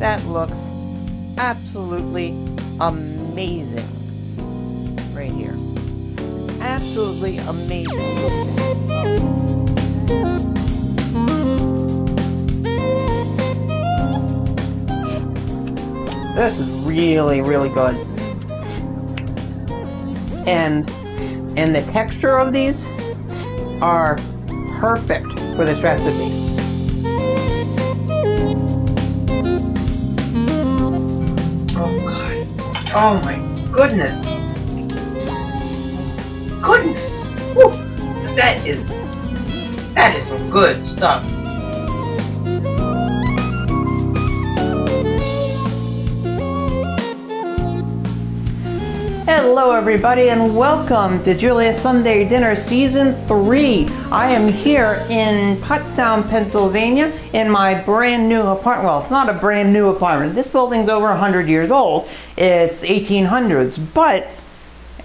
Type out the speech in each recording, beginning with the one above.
That looks absolutely amazing right here. Absolutely amazing. This is really, really good. And the texture of these are perfect for this recipe. Oh God. Oh my goodness. Goodness. Woo. That is some good stuff. Hello everybody and welcome to Julia's Sunday Dinner Season 3. I am here in Pottstown, Pennsylvania in my brand new apartment. Well, it's not a brand new apartment. This building's over 100 years old. It's 1800s, but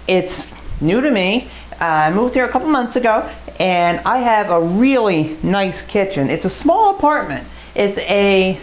it's new to me. I moved here a couple months ago and I have a really nice kitchen. It's a small apartment. It's a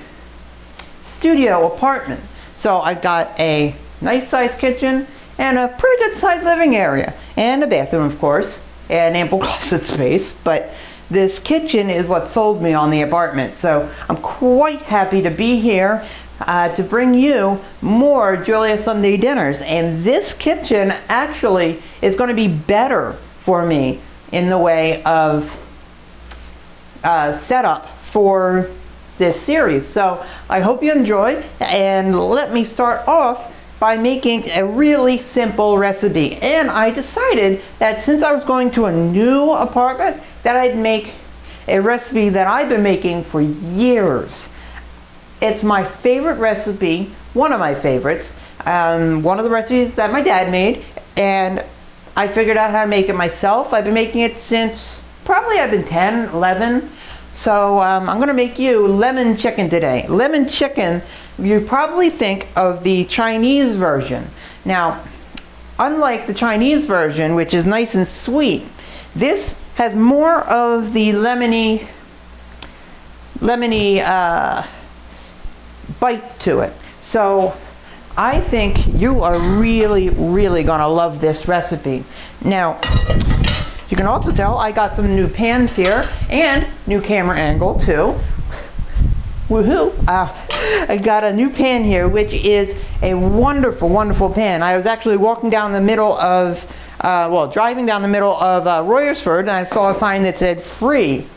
studio apartment. So I've got a nice sized kitchen and a pretty good sized living area, and a bathroom of course, and ample closet space, but this kitchen is what sold me on the apartment. So I'm quite happy to be here to bring you more Julia's Sunday Dinners, and this kitchen actually is going to be better for me in the way of setup for this series. So I hope you enjoy, and let me start off by making a really simple recipe. And I decided that since I was going to a new apartment, that I'd make a recipe that I've been making for years. It's my favorite recipe, one of my favorites, one of the recipes that my dad made, and I figured out how to make it myself. I've been making it since probably I've been 10, 11. So I'm going to make you lemon chicken today. Lemon chicken, you probably think of the Chinese version. Now, unlike the Chinese version, which is nice and sweet, this has more of the lemony bite to it. So I think you are really, really going to love this recipe. Now, you can also tell I got some new pans here and new camera angle too. Woohoo! I got a new pan here, which is a wonderful, wonderful pan. I was actually walking down the middle of, driving down the middle of Royersford, and I saw a sign that said free.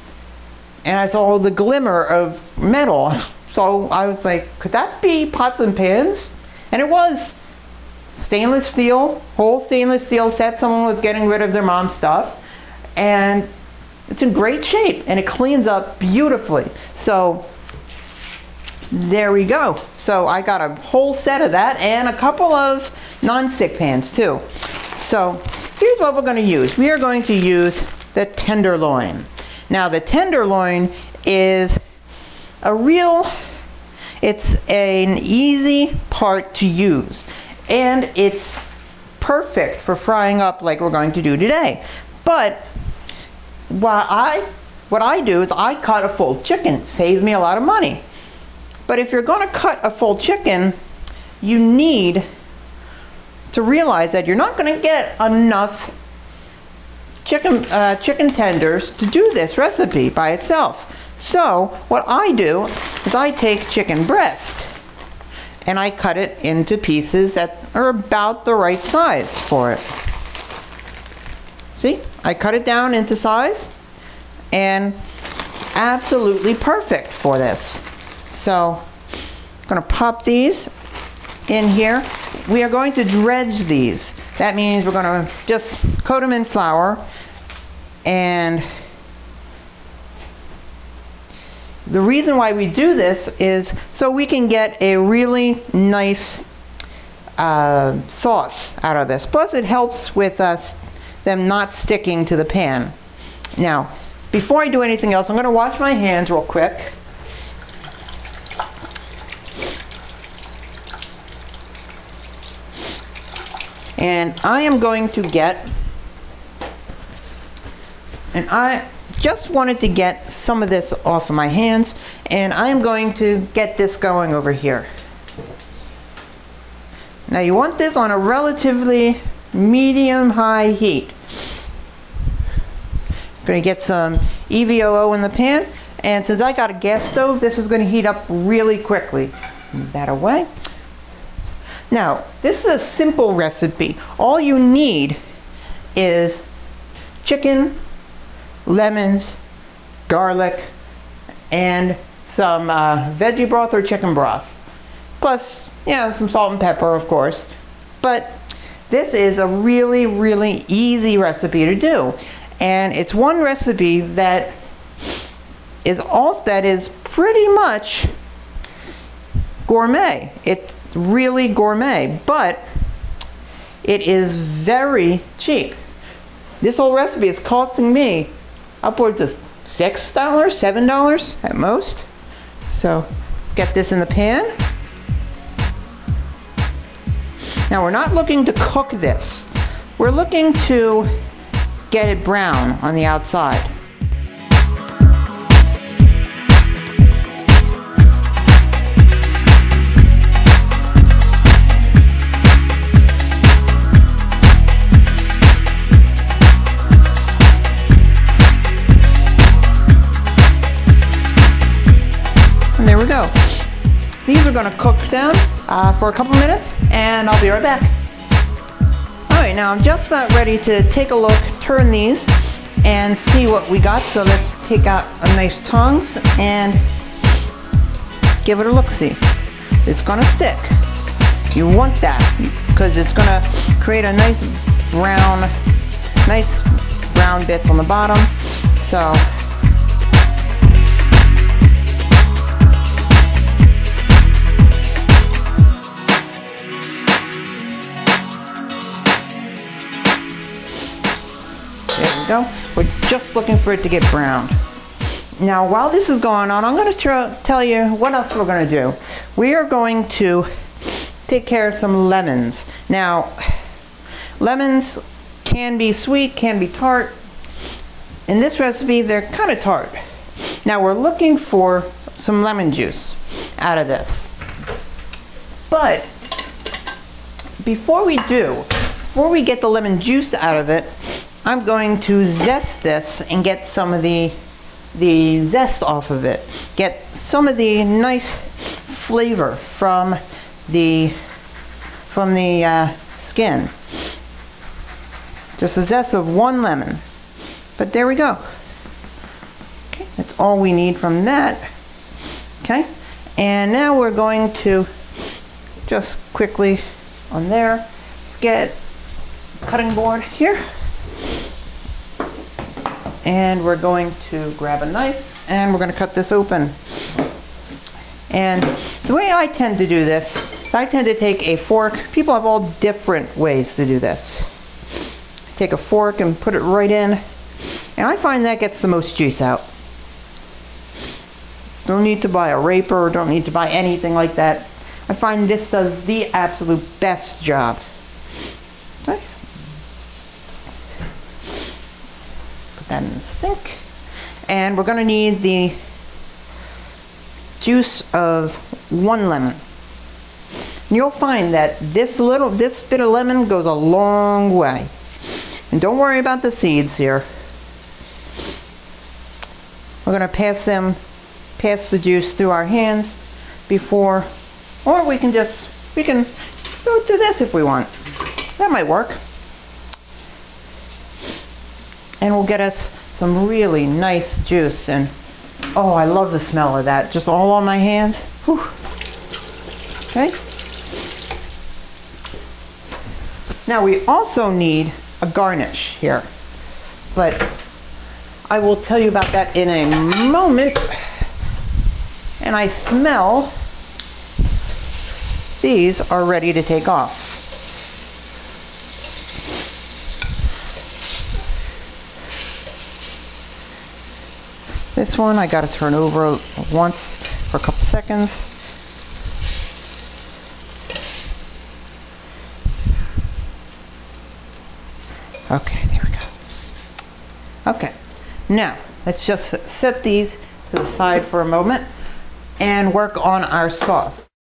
And I saw the glimmer of metal. So I was like, could that be pots and pans? And it was. Stainless steel, whole stainless steel set. Someone was getting rid of their mom's stuff, and it's in great shape and it cleans up beautifully. So there we go. So I got a whole set of that and a couple of non-stick pans too. So here's what we're going to use. We are going to use the tenderloin. Now the tenderloin is it's an easy part to use. And it's perfect for frying up like we're going to do today. But what I do is I cut a full chicken. It saves me a lot of money. But if you're going to cut a full chicken, you need to realize that you're not going to get enough chicken tenders to do this recipe by itself. So what I do is I take chicken breast and I cut it into pieces that are about the right size for it. See, I cut it down into size, and absolutely perfect for this. So I'm going to pop these in here. We are going to dredge these. That means we're going to just coat them in flour, and the reason why we do this is so we can get a really nice sauce out of this. Plus it helps with them not sticking to the pan. Now, before I do anything else, I'm going to wash my hands real quick. And I am going to get just wanted to get some of this off of my hands, and I'm going to get this going over here. Now you want this on a relatively medium-high heat. I'm going to get some EVOO in the pan, and since I got a gas stove, this is going to heat up really quickly. Move that away. Now, this is a simple recipe. All you need is chicken, lemons, garlic, and some veggie broth or chicken broth. Plus, some salt and pepper, of course. But this is a really, really easy recipe to do. And it's one recipe that is pretty much gourmet. It's really gourmet, but it is very cheap. This whole recipe is costing me upwards of $6, $7 at most. So let's get this in the pan. Now we're not looking to cook this. We're looking to get it brown on the outside. And there we go. These are going to cook down for a couple minutes, and I'll be right back. Alright, now I'm just about ready to take a look, turn these, and see what we got. So let's take out a nice tongs and give it a look-see. It's going to stick. You want that because it's going to create a nice brown bits on the bottom. So go. We're just looking for it to get browned. Now while this is going on, I'm going to tell you what else we're going to do. We are going to take care of some lemons. Now lemons can be sweet, can be tart. In this recipe they're kind of tart. Now we're looking for some lemon juice out of this. But before we get the lemon juice out of it, I'm going to zest this and get some of the zest off of it. Get some of the nice flavor from the skin. Just a zest of one lemon. But there we go. Okay, that's all we need from that. Okay, and now we're going to just quickly on there. Let's get a cutting board here. And we're going to grab a knife and we're going to cut this open. And the way I tend to do this, I tend to take a fork. People have all different ways to do this. Take a fork and put it right in, and I find that gets the most juice out. Don't need to buy a raper, don't need to buy anything like that. I find this does the absolute best job. Okay. That in the sink, and we're going to need the juice of one lemon. And you'll find that this bit of lemon goes a long way. And don't worry about the seeds here. We're going to pass the juice through our hands before, or we can go through this if we want. That might work. And we'll get us some really nice juice. And oh, I love the smell of that. Just all on my hands. Whew. Okay. Now we also need a garnish here, but I will tell you about that in a moment. And I smell these are ready to take off. This one I got to turn over once for a couple seconds. Okay, there we go. Okay, now let's just set these to the side for a moment and work on our sauce.